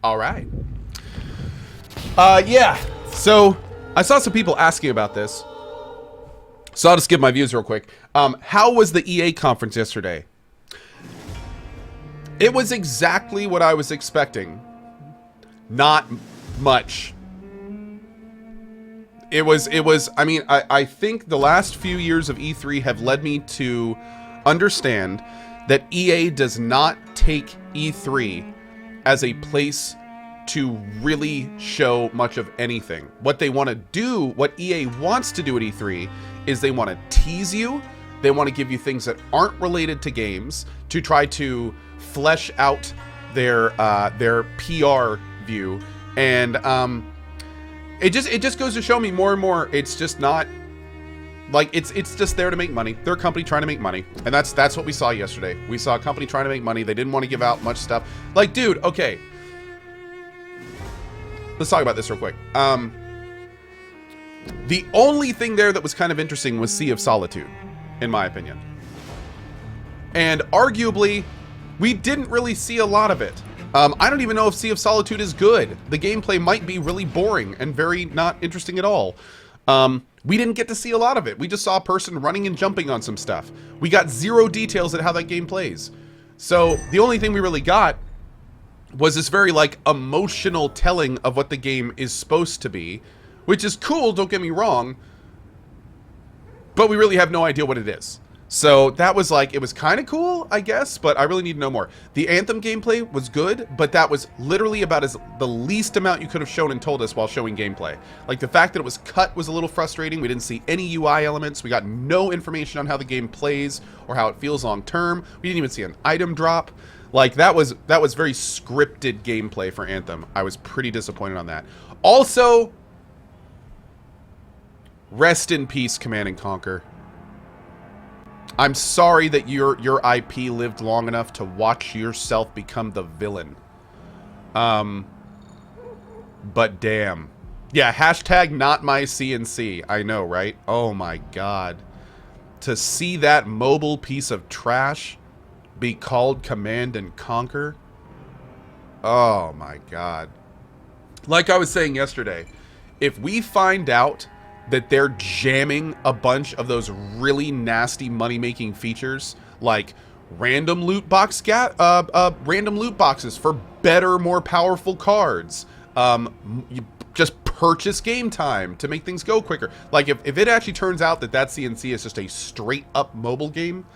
All right. Yeah. So I saw some people asking about this. So I'll just give my views real quick. How was the EA conference yesterday? It was exactly what I was expecting. Not much. It was, I mean, I think the last few years of E3 have led me to understand that EA does not take E3 as a place to really show much of anything. What they want to do, what EA wants to do at E3 is they want to tease you. They want to give you things that aren't related to games to try to flesh out their PR view. And it just goes to show me more and more it's just not like it's just there to make money. They're a company trying to make money. And that's what we saw yesterday. We saw a company trying to make money. They didn't want to give out much stuff. Like, dude, okay. Let's talk about this real quick. The only thing there that was kind of interesting was Sea of Solitude, in my opinion. And arguably, we didn't really see a lot of it. I don't even know if Sea of Solitude is good. The gameplay might be really boring and very not interesting at all. We didn't get to see a lot of it. We just saw a person running and jumping on some stuff. We got zero details at how that game plays. So the only thing we really got was this very like emotional telling of what the game is supposed to be, which is cool, don't get me wrong, but we really have no idea what it is. So that was like, it was kind of cool, I guess, but I really need to know more. The Anthem gameplay was good, but that was literally about the least amount you could have shown and told us while showing gameplay. Like the fact that it was cut was a little frustrating. We didn't see any UI elements. We got no information on how the game plays or how it feels long term. We didn't even see an item drop. Like that was very scripted gameplay for Anthem. I was pretty disappointed on that. Also, rest in peace, Command and Conquer. I'm sorry that your IP lived long enough to watch yourself become the villain. But damn. Yeah, hashtag not my CNC. I know, right? Oh my god. To see that mobile piece of trash be called Command and Conquer. Oh my god. Like I was saying yesterday, if we find out that they're jamming a bunch of those really nasty money-making features, like random loot boxes for better, more powerful cards, you just purchase game time to make things go quicker. Like if it actually turns out that CNC is just a straight-up mobile game,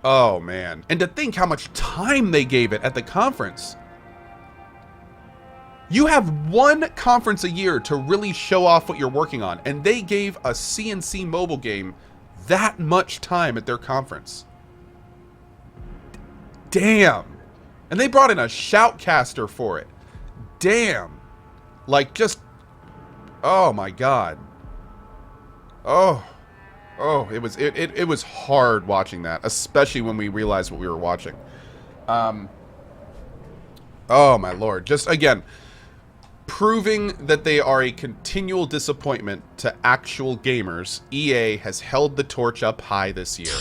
oh man. And to think how much time they gave it at the conference. You have one conference a year to really show off what you're working on, and they gave a CNC mobile game that much time at their conference. Damn. And they brought in a shoutcaster for it. Damn. Like just, oh my god. Oh, it was hard watching that, especially when we realized what we were watching. Oh my lord. Just again, proving that they are a continual disappointment to actual gamers. EA has held the torch up high this year.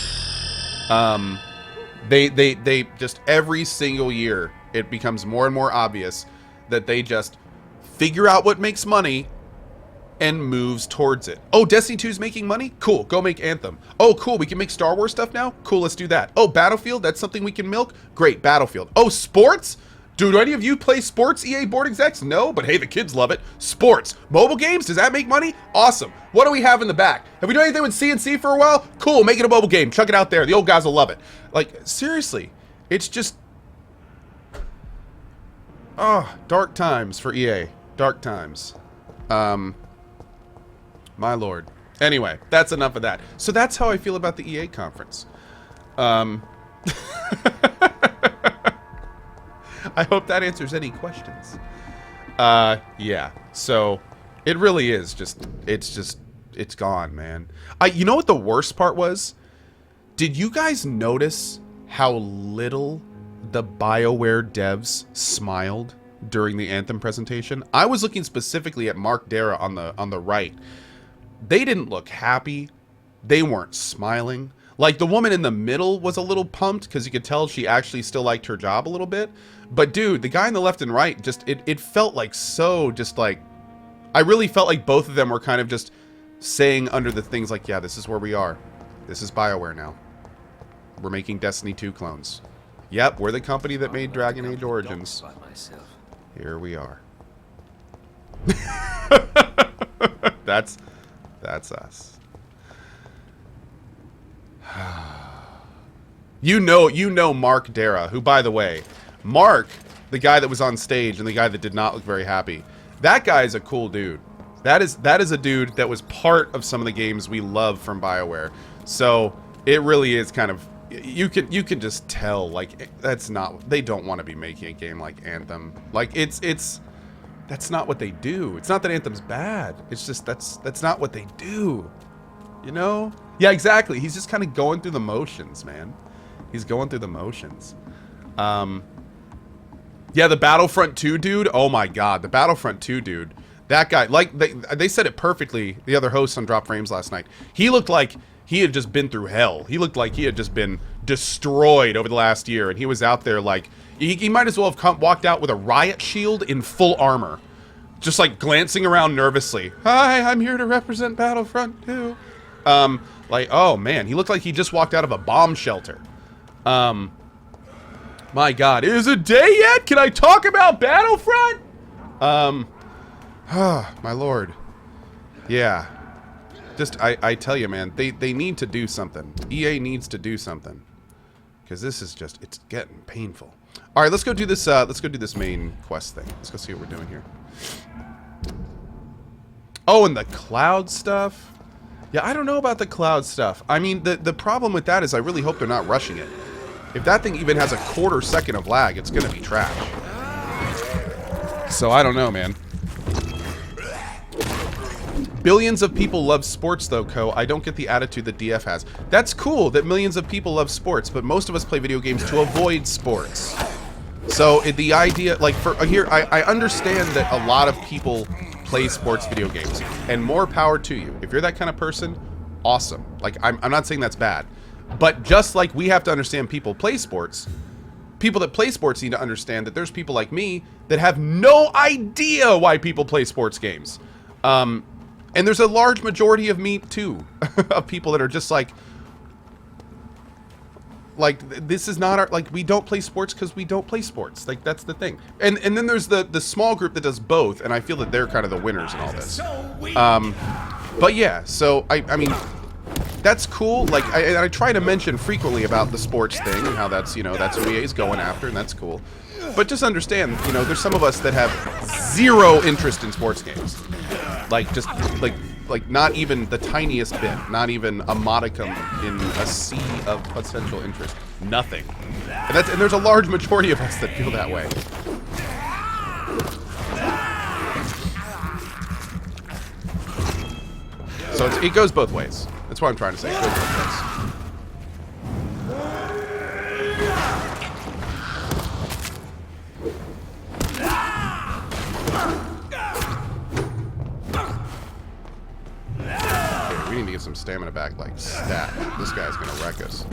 They just every single year it becomes more and more obvious that they just figure out what makes money and moves towards it. Oh, Destiny 2 is making money? Cool, go make Anthem. Oh, cool, we can make Star Wars stuff now? Cool, let's do that. Oh, Battlefield, that's something we can milk? Great, Battlefield. Oh, sports? Dude, do any of you play sports, EA board execs? No, but hey, the kids love it. Sports. Mobile games, does that make money? Awesome. What do we have in the back? Have we done anything with CNC for a while? Cool, make it a mobile game. Chuck it out there. The old guys will love it. Like, seriously, it's just... oh, dark times for EA. Dark times. My lord. Anyway, that's enough of that. So that's how I feel about the EA conference. I hope that answers any questions. Yeah. So it really is just, it's gone, man. You know what the worst part was? Did you guys notice how little the BioWare devs smiled during the Anthem presentation? I was looking specifically at Mark Dara on the right. They didn't look happy. They weren't smiling. Like, the woman in the middle was a little pumped because you could tell she actually still liked her job a little bit. But, dude, the guy in the left and right, just, it felt like so just, like... I really felt like both of them were kind of just saying under the things like, yeah, this is where we are. This is BioWare now. We're making Destiny 2 clones. Yep, we're the company that made Dragon Age Origins. Here we are. That's us. You know Mark Dara, who, by the way, Mark, the guy that was on stage and the guy that did not look very happy, that guy is a cool dude. That is a dude that was part of some of the games we love from BioWare. So it really is kind of, you can just tell, like, that's not, they don't want to be making a game like Anthem. Like, that's not what they do. It's not that Anthem's bad. It's just that's not what they do. You know? Yeah, exactly. He's just kind of going through the motions, man. He's going through the motions. Yeah, the Battlefront 2 dude. Oh my god, the Battlefront 2 dude. That guy, like they said it perfectly. The other hosts on Drop Frames last night. He looked like he had just been through hell. He looked like he had just been destroyed over the last year, and he was out there like he might as well have walked out with a riot shield in full armor, just like glancing around nervously. Hi, I'm here to represent Battlefront 2. Like, oh man, he looked like he just walked out of a bomb shelter. My god, is it day yet? Can I talk about Battlefront? My lord. Yeah. Just, I tell you, man, they need to do something. EA needs to do something. Because this is just, it's getting painful. Alright, let's go do this main quest thing. Let's go see what we're doing here. Oh, and the cloud stuff? Yeah, I don't know about the cloud stuff. I mean, the problem with that is I really hope they're not rushing it. If that thing even has a quarter second of lag, it's gonna be trash. So I don't know, man. Billions of people love sports, though, Co. I don't get the attitude that DF has. That's cool that millions of people love sports, but most of us play video games to avoid sports. So the idea, like, for here, I understand that a lot of people play sports video games, and more power to you. If you're that kind of person, awesome. Like, I'm not saying that's bad. But just like we have to understand people play sports, people that play sports need to understand that there's people like me that have no idea why people play sports games. And there's a large majority of me, too, of people that are just like, this is not our, like, we don't play sports because we don't play sports. Like, that's the thing. And then there's the small group that does both, and I feel that they're kind of the winners in all this. But yeah, so, I mean, that's cool. Like, I try to mention frequently about the sports thing and how that's, you know, that's who EA is going after, and that's cool. But just understand, you know, there's some of us that have zero interest in sports games. Like, just, like not even the tiniest bit, not even a modicum in a sea of potential interest. Nothing. And there's a large majority of us that feel that way. So it goes both ways. That's what I'm trying to say. It goes both ways. Okay, we need to get some stamina back, like, stat. This guy's gonna wreck us.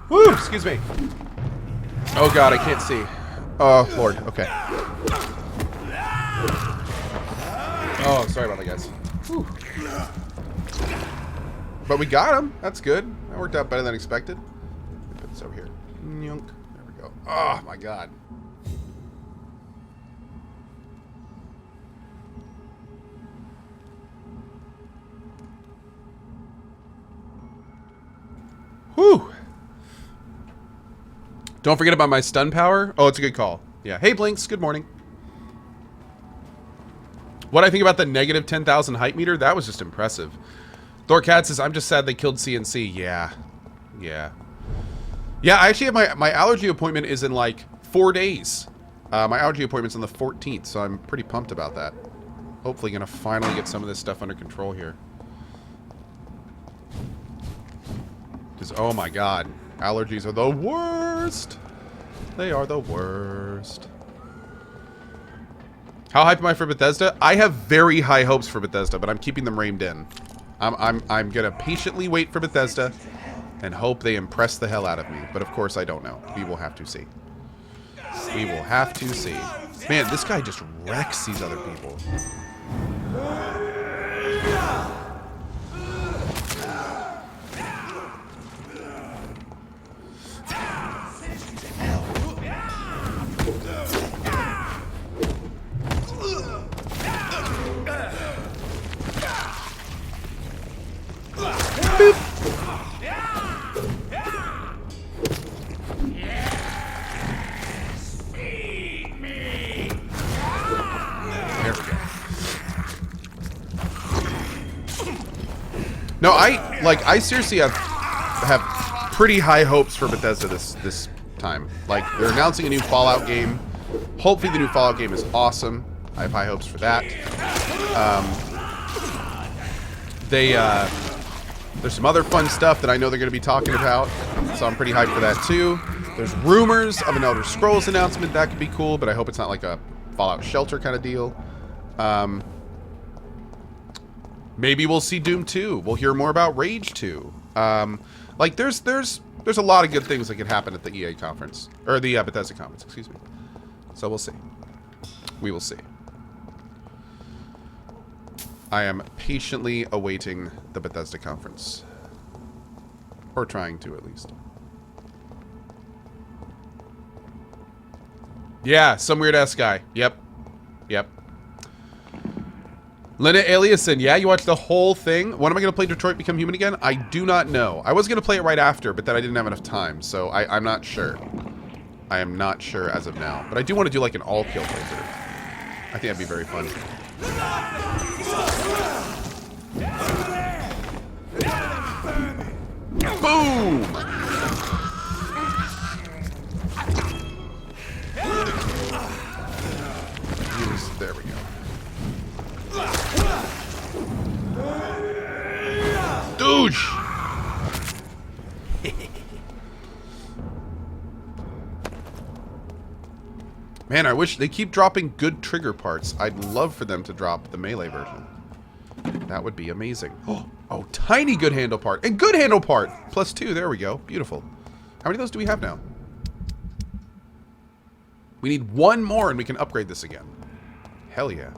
Woo! Excuse me. Oh god, I can't see. Oh lord. Okay. Oh, sorry about that, guys. Whew. But we got him. That's good. That worked out better than expected. Let me put this over here. Nyunk. There we go. Oh my god. Whew. Don't forget about my stun power. Oh, it's a good call. Yeah. Hey, Blinks. Good morning. What I think about the negative 10,000 height meter? That was just impressive. Thorcat says, I'm just sad they killed CNC. Yeah. Yeah. Yeah, I actually have my allergy appointment is in like 4 days. My allergy appointment's on the 14th, so I'm pretty pumped about that. Hopefully gonna finally get some of this stuff under control here. Because, oh my god. Allergies are the worst. They are the worst. How hyped am I for Bethesda? I have very high hopes for Bethesda, but I'm keeping them reined in. I'm gonna patiently wait for Bethesda and hope they impress the hell out of me. But of course I don't know. We will have to see. We will have to see. Man, this guy just wrecks these other people. Boop. There we go. No, I seriously have pretty high hopes for Bethesda this time. Like, they're announcing a new Fallout game. Hopefully the new Fallout game is awesome. I have high hopes for that. There's some other fun stuff that I know they're going to be talking about, so I'm pretty hyped for that too. There's rumors of an Elder Scrolls announcement. That could be cool, but I hope it's not like a Fallout Shelter kind of deal. Maybe we'll see Doom 2. We'll hear more about Rage 2. Like, there's a lot of good things that could happen at the EA conference. Or the Bethesda conference, excuse me. So we'll see. We will see. I am patiently awaiting the Bethesda conference. Or trying to, at least. Yeah, some weird-ass guy. Yep. Yep. Lena Aliason, yeah, you watched the whole thing? When am I going to play Detroit Become Human again? I do not know. I was going to play it right after, but then I didn't have enough time, so I'm not sure. I am not sure as of now. But I do want to do like an all-kill playthrough. I think that'd be very fun. Boom! There we go. Douche! Man, I wish they keep dropping good trigger parts. I'd love for them to drop the melee version. That would be amazing. Oh, tiny good handle part. And good handle part! +2, there we go. Beautiful. How many of those do we have now? We need one more and we can upgrade this again. Hell yeah.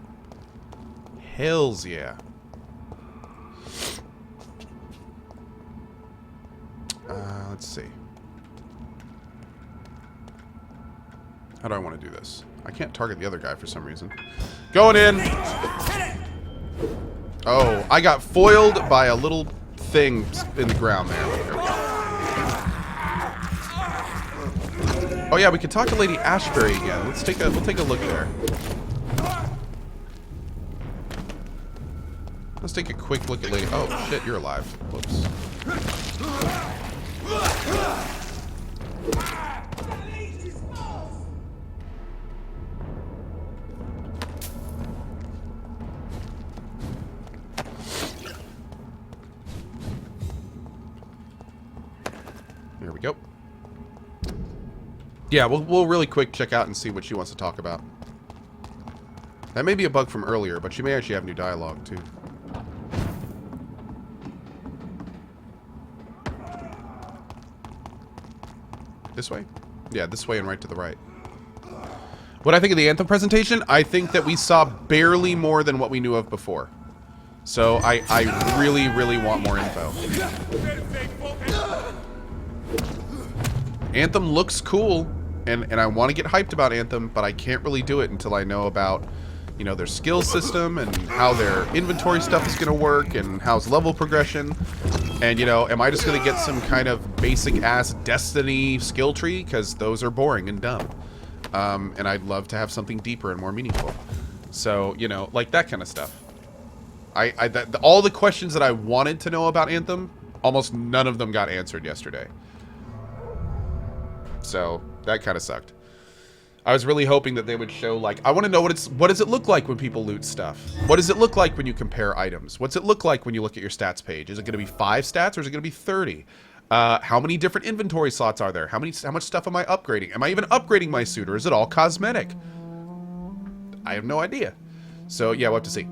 Hells yeah. Let's see. How do I want to do this? I can't target the other guy for some reason. Going in! Oh, I got foiled by a little thing in the ground there. There we go. Oh yeah, we could talk to Lady Ashbury again. We'll take a look there. Let's take a quick look at Lady... Oh, shit, you're alive. Whoops. There we go. Yeah, we'll really quick check out and see what she wants to talk about. That may be a bug from earlier, but she may actually have new dialogue, too. This way? Yeah, this way and right to the right. What I think of the Anthem presentation, I think that we saw barely more than what we knew of before. So I really, really want more info. Anthem looks cool, and I want to get hyped about Anthem, but I can't really do it until I know about, you know, their skill system and how their inventory stuff is going to work and how's level progression. And, you know, am I just going to get some kind of basic-ass Destiny skill tree? Because those are boring and dumb. And I'd love to have something deeper and more meaningful. So, you know, like that kind of stuff. All the questions that I wanted to know about Anthem, almost none of them got answered yesterday. So, that kind of sucked. I was really hoping that they would show, like, I want to know what does it look like when people loot stuff? What does it look like when you compare items? What's it look like when you look at your stats page? Is it going to be 5 stats or is it going to be 30? How many different inventory slots are there? How much stuff am I upgrading? Am I even upgrading my suit or is it all cosmetic? I have no idea. So yeah, we'll have to see.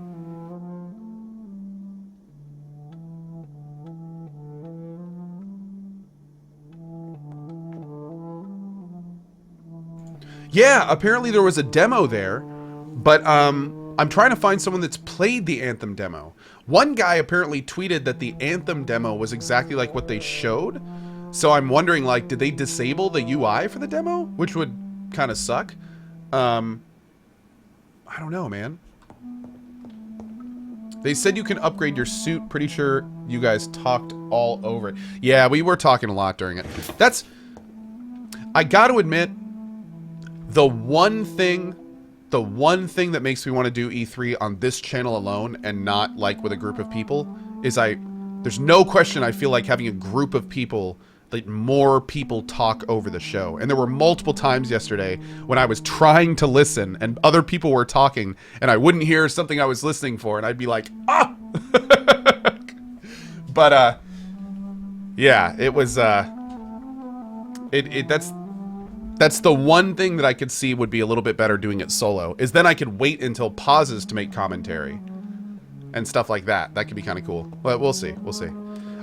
Yeah, apparently there was a demo there, but I'm trying to find someone that's played the Anthem demo. One guy apparently tweeted that the Anthem demo was exactly like what they showed. So I'm wondering, like, did they disable the UI for the demo? Which would kind of suck. I don't know, man. They said you can upgrade your suit. Pretty sure you guys talked all over it. Yeah, we were talking a lot during it. That's... I got to admit, the one thing that makes me want to do E3 on this channel alone and not, like, with a group of people is there's no question I feel like having a group of people, like, more people talk over the show. And there were multiple times yesterday when I was trying to listen and other people were talking and I wouldn't hear something I was listening for and I'd be like, ah! But, yeah, it was, that's the one thing that I could see would be a little bit better doing it solo, is then I could wait until pauses to make commentary and stuff like that. That could be kind of cool. But we'll see. We'll see.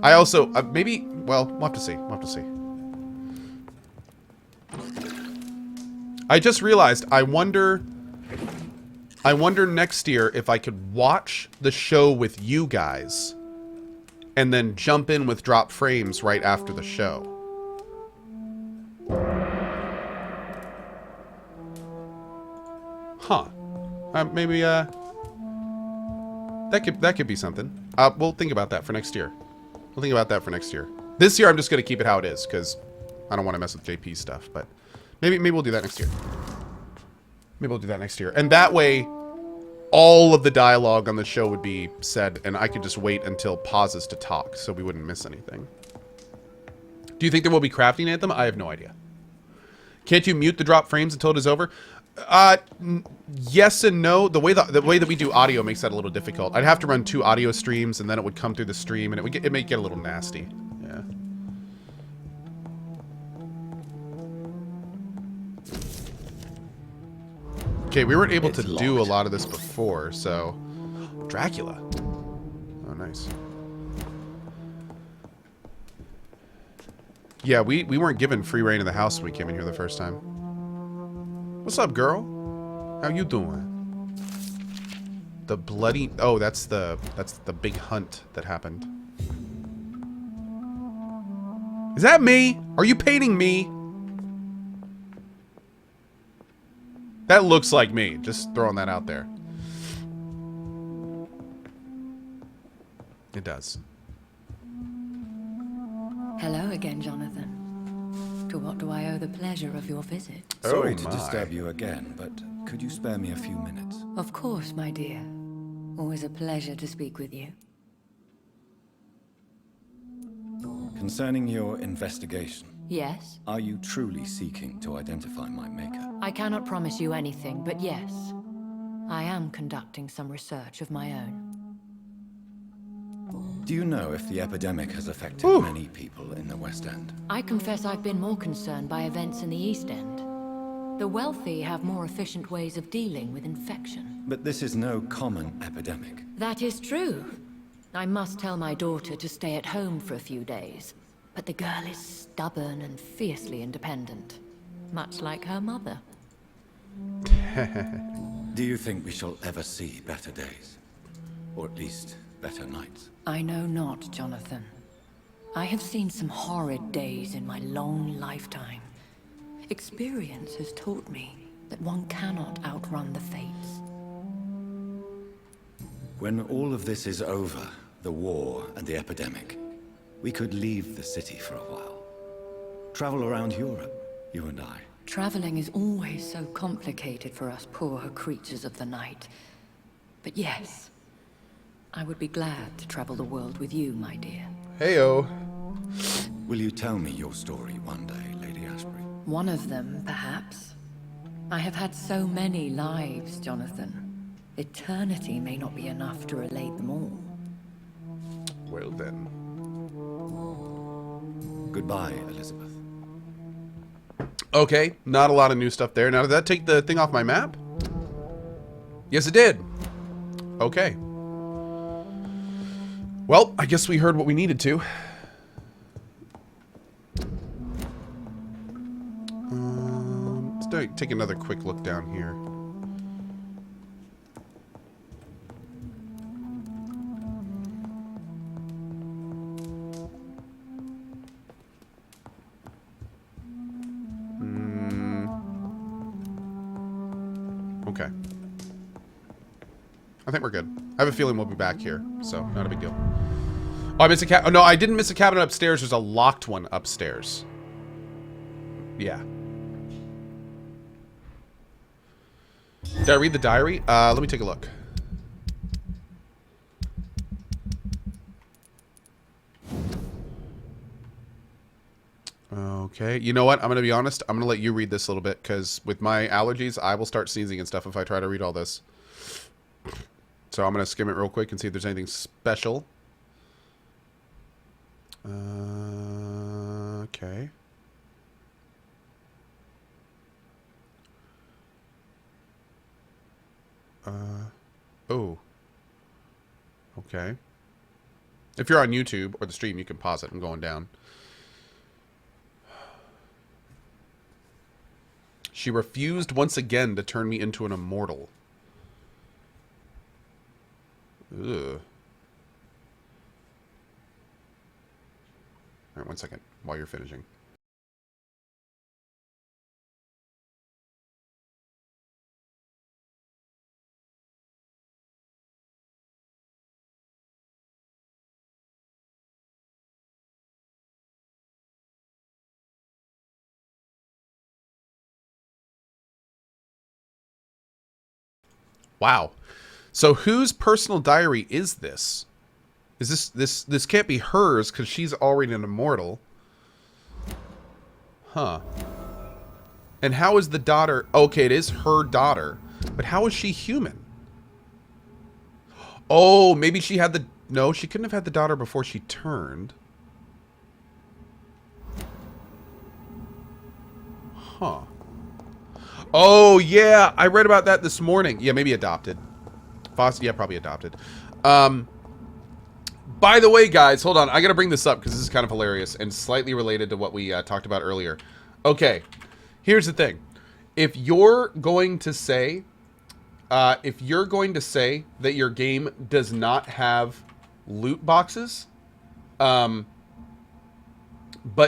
I also, maybe, well, we'll have to see. We'll have to see. I just realized, I wonder next year if I could watch the show with you guys and then jump in with drop frames right after the show. Huh. Maybe, that could be something. We'll think about that for next year. We'll think about that for next year. This year, I'm just going to keep it how it is, because I don't want to mess with JP stuff, but maybe we'll do that next year. Maybe we'll do that next year. And that way, all of the dialogue on the show would be said, and I could just wait until pauses to talk, so we wouldn't miss anything. Do you think there will be crafting Anthem? I have no idea. Can't you mute the drop frames until it is over? Yes and no. The way that we do audio makes that a little difficult. I'd have to run 2 audio streams, and then it would come through the stream, and it may get a little nasty. Yeah. Okay, we weren't able to do a lot of this before, so Dracula. Oh, nice. Yeah, we weren't given free reign of the house when we came in here the first time. What's up, girl? How you doing? The bloody... Oh, that's the big hunt that happened. Is that me? Are you painting me? That looks like me. Just throwing that out there. It does. Hello again, Jonathan. To what do I owe the pleasure of your visit? Sorry to disturb you again, but could you spare me a few minutes? Of course, my dear. Always a pleasure to speak with you. Concerning your investigation. Yes? Are you truly seeking to identify my maker? I cannot promise you anything, but yes. I am conducting some research of my own. Do you know if the epidemic has affected many people in the West End? I confess I've been more concerned by events in the East End. The wealthy have more efficient ways of dealing with infection. But this is no common epidemic. That is true. I must tell my daughter to stay at home for a few days. But the girl is stubborn and fiercely independent. Much like her mother. Do you think we shall ever see better days? Or at least better nights? I know not, Jonathan. I have seen some horrid days in my long lifetime. Experience has taught me that one cannot outrun the fates. When all of this is over, the war and the epidemic, we could leave the city for a while. Travel around Europe, you and I. Traveling is always so complicated for us poor creatures of the night. But yes, I would be glad to travel the world with you, my dear. Heyo. Will you tell me your story one day, Lady Ashbury? One of them, perhaps. I have had so many lives, Jonathan. Eternity may not be enough to relate them all. Well then. Goodbye, Elizabeth. Okay, not a lot of new stuff there. Now, did that take the thing off my map? Yes, it did. Okay. Well, I guess we heard what we needed to. Let's take another quick look down here. Okay. I think we're good. I have a feeling we'll be back here, so not a big deal. Oh, I missed a cabinet. Oh, no, I didn't miss a cabinet upstairs. There's a locked one upstairs. Yeah. Did I read the diary? Let me take a look. Okay, you know what? I'm going to be honest. I'm going to let you read this a little bit, because with my allergies, I will start sneezing and stuff if I try to read all this. So I'm going to skim it real quick and see if there's anything special. Okay. Oh. Okay. If you're on YouTube or the stream, you can pause it. I'm going down. She refused once again to turn me into an immortal. Ugh. Alright, 1 second while you're finishing. Wow. So whose personal diary is this? Is this can't be hers because she's already an immortal. Huh. And how is the daughter? Okay, it is her daughter. But how is she human? Oh, maybe she had the... No, she couldn't have had the daughter before she turned. Huh. Oh, yeah. I read about that this morning. Yeah, maybe adopted. Yeah, probably adopted. By the way, guys, hold on. I got to bring this up because this is kind of hilarious and slightly related to what we talked about earlier. Okay, here's the thing. If you're going to say that your game does not have loot boxes, but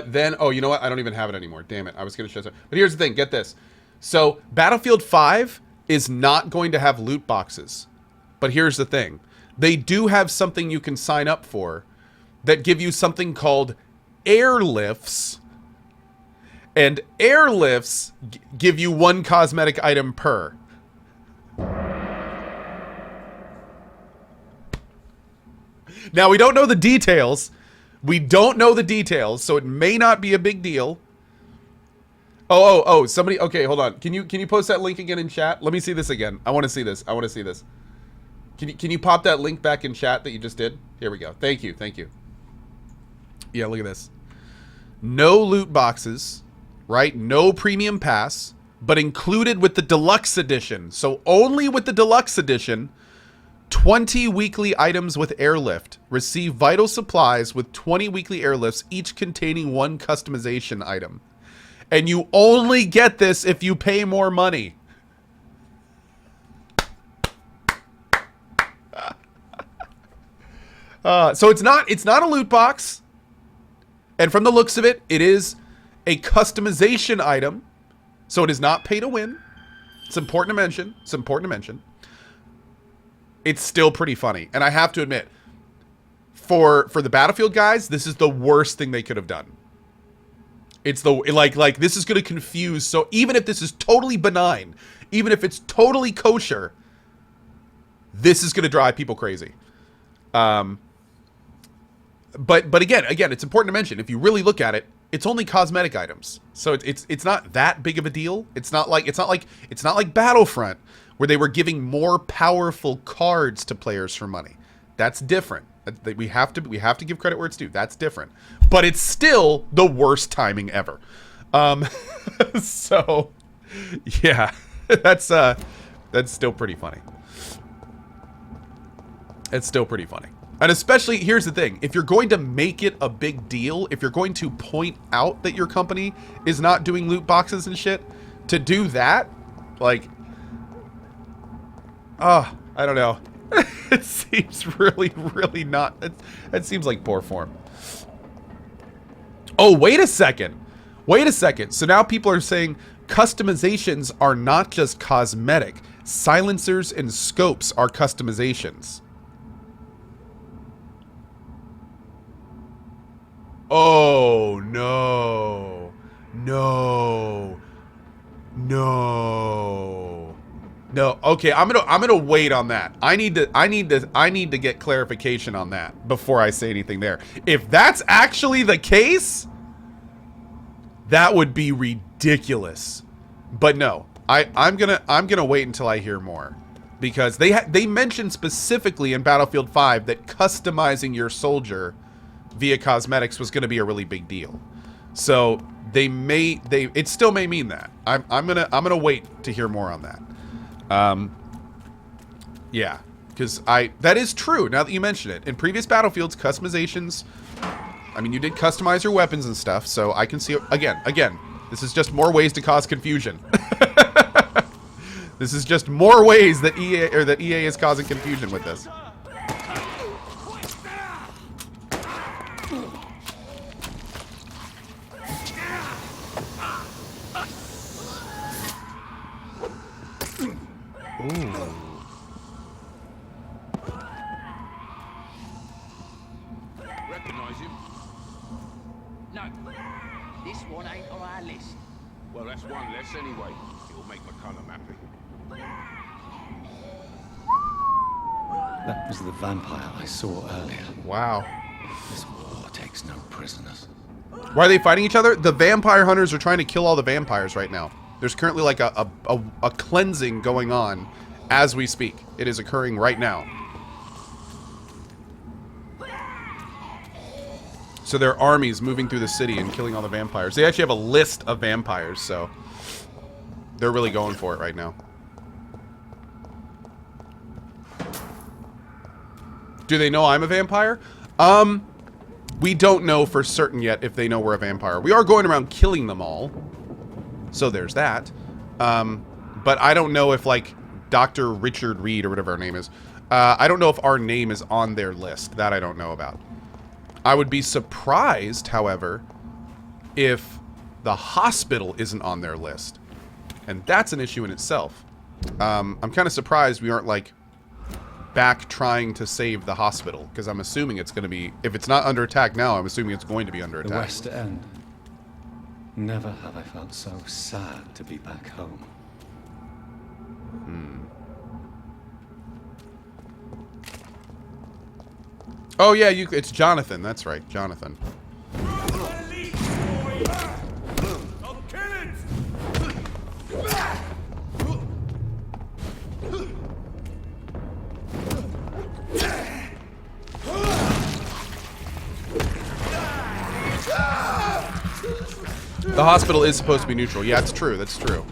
then, oh, you know what? I don't even have it anymore. Damn it. I was going to show something. But here's the thing. Get this. So Battlefield 5 is not going to have loot boxes. But here's the thing. They do have something you can sign up for that give you something called Airlifts. And Airlifts give you 1 cosmetic item per. Now, we don't know the details. We don't know the details, so it may not be a big deal. Oh, somebody... Okay, hold on. Can you post that link again in chat? Let me see this again. I want to see this. I want to see this. Can you pop that link back in chat that you just did? Here we go. Thank you. Thank you. Yeah, look at this. No loot boxes, right? No premium pass, but included with the deluxe edition. So only with the deluxe edition, 20 weekly items with airlift. Receive vital supplies with 20 weekly airlifts, each containing 1 customization item. And you only get this if you pay more money. So it's not a loot box. And from the looks of it, it is a customization item. So it is not pay to win. It's important to mention. It's important to mention. It's still pretty funny. And I have to admit, for the Battlefield guys, this is the worst thing they could have done. It's the like this is going to confuse. So even if this is totally benign, even if it's totally kosher, this is going to drive people crazy. But again, it's important to mention, if you really look at it, it's only cosmetic items. So it's not that big of a deal. It's not like Battlefront, where they were giving more powerful cards to players for money. That's different. We have to give credit where it's due. That's different. But it's still the worst timing ever. So yeah, that's still pretty funny. It's still pretty funny. And especially, here's the thing. If you're going to make it a big deal, if you're going to point out that your company is not doing loot boxes and shit, to do that, like, I don't know. It seems really, really not. It seems like poor form. Oh, wait a second. Wait a second. So now people are saying customizations are not just cosmetic. Silencers and scopes are customizations. Oh, no. No. No. No. Okay, I'm gonna wait on that. I need to get clarification on that before I say anything there. If that's actually the case, that would be ridiculous. But no. I'm gonna wait until I hear more, because they mentioned specifically in Battlefield 5 that customizing your soldier via cosmetics was going to be a really big deal. So it still may mean that. I'm gonna wait to hear more on that. Yeah, because that is true now that you mention it. In previous Battlefields, customizations, I mean, you did customize your weapons and stuff, so I can see again. This is just more ways to cause confusion. This is just more ways that EA is causing confusion with this. Ooh. Recognize him? No, this one ain't on our list. Well, that's one less anyway. It'll make McCullum happy. That was the vampire I saw earlier. Wow. This war takes no prisoners. Why are they fighting each other? The vampire hunters are trying to kill all the vampires right now. There's currently like a cleansing going on as we speak. It is occurring right now. So there are armies moving through the city and killing all the vampires. They actually have a list of vampires, so they're really going for it right now. Do they know I'm a vampire? We don't know for certain yet if they know we're a vampire. We are going around killing them all. So there's that. But I don't know if, like, Dr. Richard Reed or whatever our name is. I don't know if our name is on their list. That I don't know about. I would be surprised, however, if the hospital isn't on their list. And that's an issue in itself. I'm kind of surprised we aren't, like, back trying to save the hospital. Because I'm assuming it's going to be... If it's not under attack now, I'm assuming it's going to be under attack. The West End. Never have I felt so sad to be back home. Oh yeah, it's Jonathan. That's right, Jonathan. The hospital is supposed to be neutral. Yeah, it's true. That's true.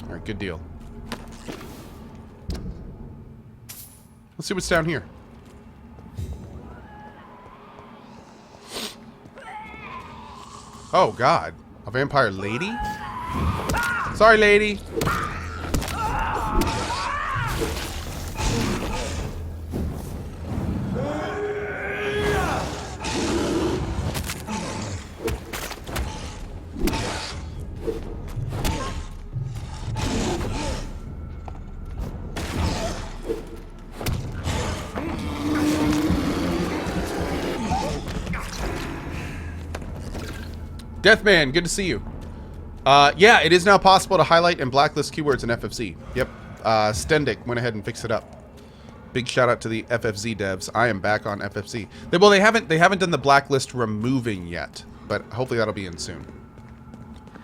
All right, good deal. Let's see what's down here. Oh, God. A vampire lady? Sorry, lady. Deathman, good to see you. Yeah, it is now possible to highlight and blacklist keywords in FFZ. Yep. Stendick went ahead and fixed it up. Big shout out to the FFZ devs. I am back on FFZ. They haven't done the blacklist removing yet, but hopefully that'll be in soon.